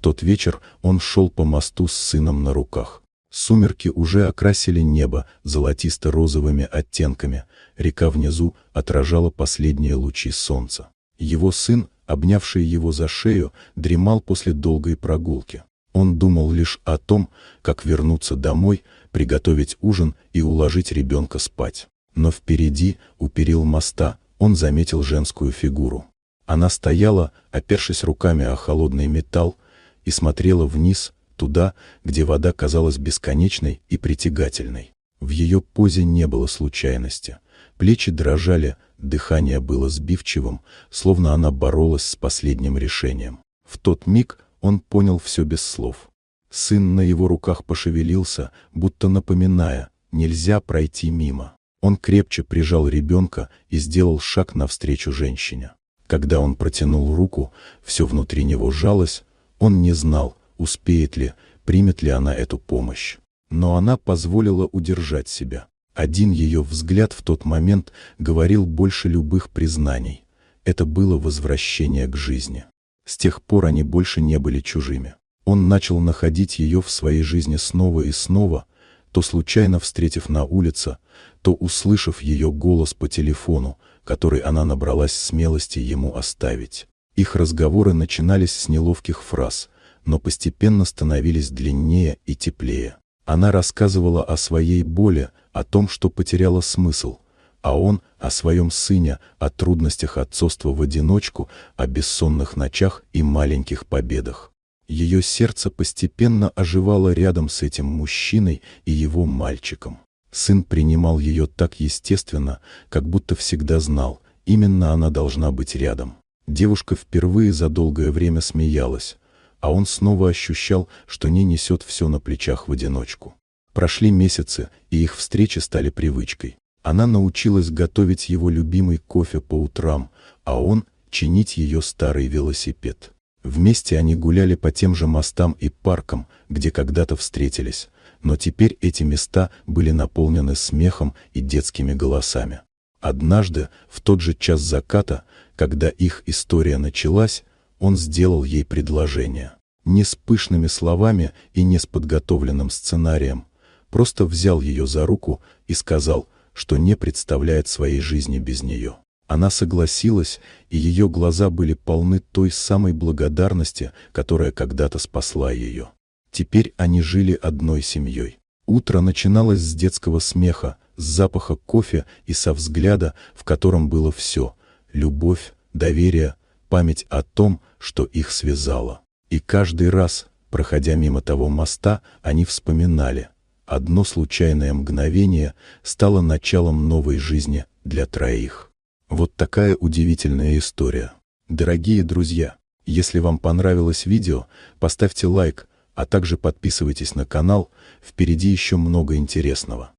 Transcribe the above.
тот вечер он шел по мосту с сыном на руках. Сумерки уже окрасили небо золотисто-розовыми оттенками, река внизу отражала последние лучи солнца. Его сын, обнявший его за шею, дремал после долгой прогулки. Он думал лишь о том, как вернуться домой, приготовить ужин и уложить ребенка спать. Но впереди, у перил моста, он заметил женскую фигуру. Она стояла, опершись руками о холодный металл, и смотрела вниз, туда, где вода казалась бесконечной и притягательной. В ее позе не было случайности. Плечи дрожали, дыхание было сбивчивым, словно она боролась с последним решением. В тот миг он понял все без слов. Сын на его руках пошевелился, будто напоминая: нельзя пройти мимо. Он крепче прижал ребенка и сделал шаг навстречу женщине. Когда он протянул руку, все внутри него сжалось. Он не знал, успеет ли, примет ли она эту помощь. Но она позволила удержать себя. Один ее взгляд в тот момент говорил больше любых признаний. Это было возвращение к жизни. С тех пор они больше не были чужими. Он начал находить ее в своей жизни снова и снова, то случайно встретив на улице, то услышав ее голос по телефону, который она набралась смелости ему оставить. Их разговоры начинались с неловких фраз, но постепенно становились длиннее и теплее. Она рассказывала о своей боли, о том, что потеряла смысл, а он о своем сыне, о трудностях отцовства в одиночку, о бессонных ночах и маленьких победах. Ее сердце постепенно оживало рядом с этим мужчиной и его мальчиком. Сын принимал ее так естественно, как будто всегда знал, именно она должна быть рядом. Девушка впервые за долгое время смеялась, а он снова ощущал, что не несет все на плечах в одиночку. Прошли месяцы, и их встречи стали привычкой. Она научилась готовить его любимый кофе по утрам, а он чинить ее старый велосипед. Вместе они гуляли по тем же мостам и паркам, где когда-то встретились, но теперь эти места были наполнены смехом и детскими голосами. Однажды, в тот же час заката, когда их история началась, он сделал ей предложение. Не с пышными словами и не с подготовленным сценарием, просто взял ее за руку и сказал, что не представляет своей жизни без нее. Она согласилась, и ее глаза были полны той самой благодарности, которая когда-то спасла ее. Теперь они жили одной семьей. Утро начиналось с детского смеха, с запаха кофе и со взгляда, в котором было все — любовь, доверие, память о том, что их связало. И каждый раз, проходя мимо того моста, они вспоминали: одно случайное мгновение стало началом новой жизни для троих. Вот такая удивительная история. Дорогие друзья, если вам понравилось видео, поставьте лайк, а также подписывайтесь на канал, впереди еще много интересного.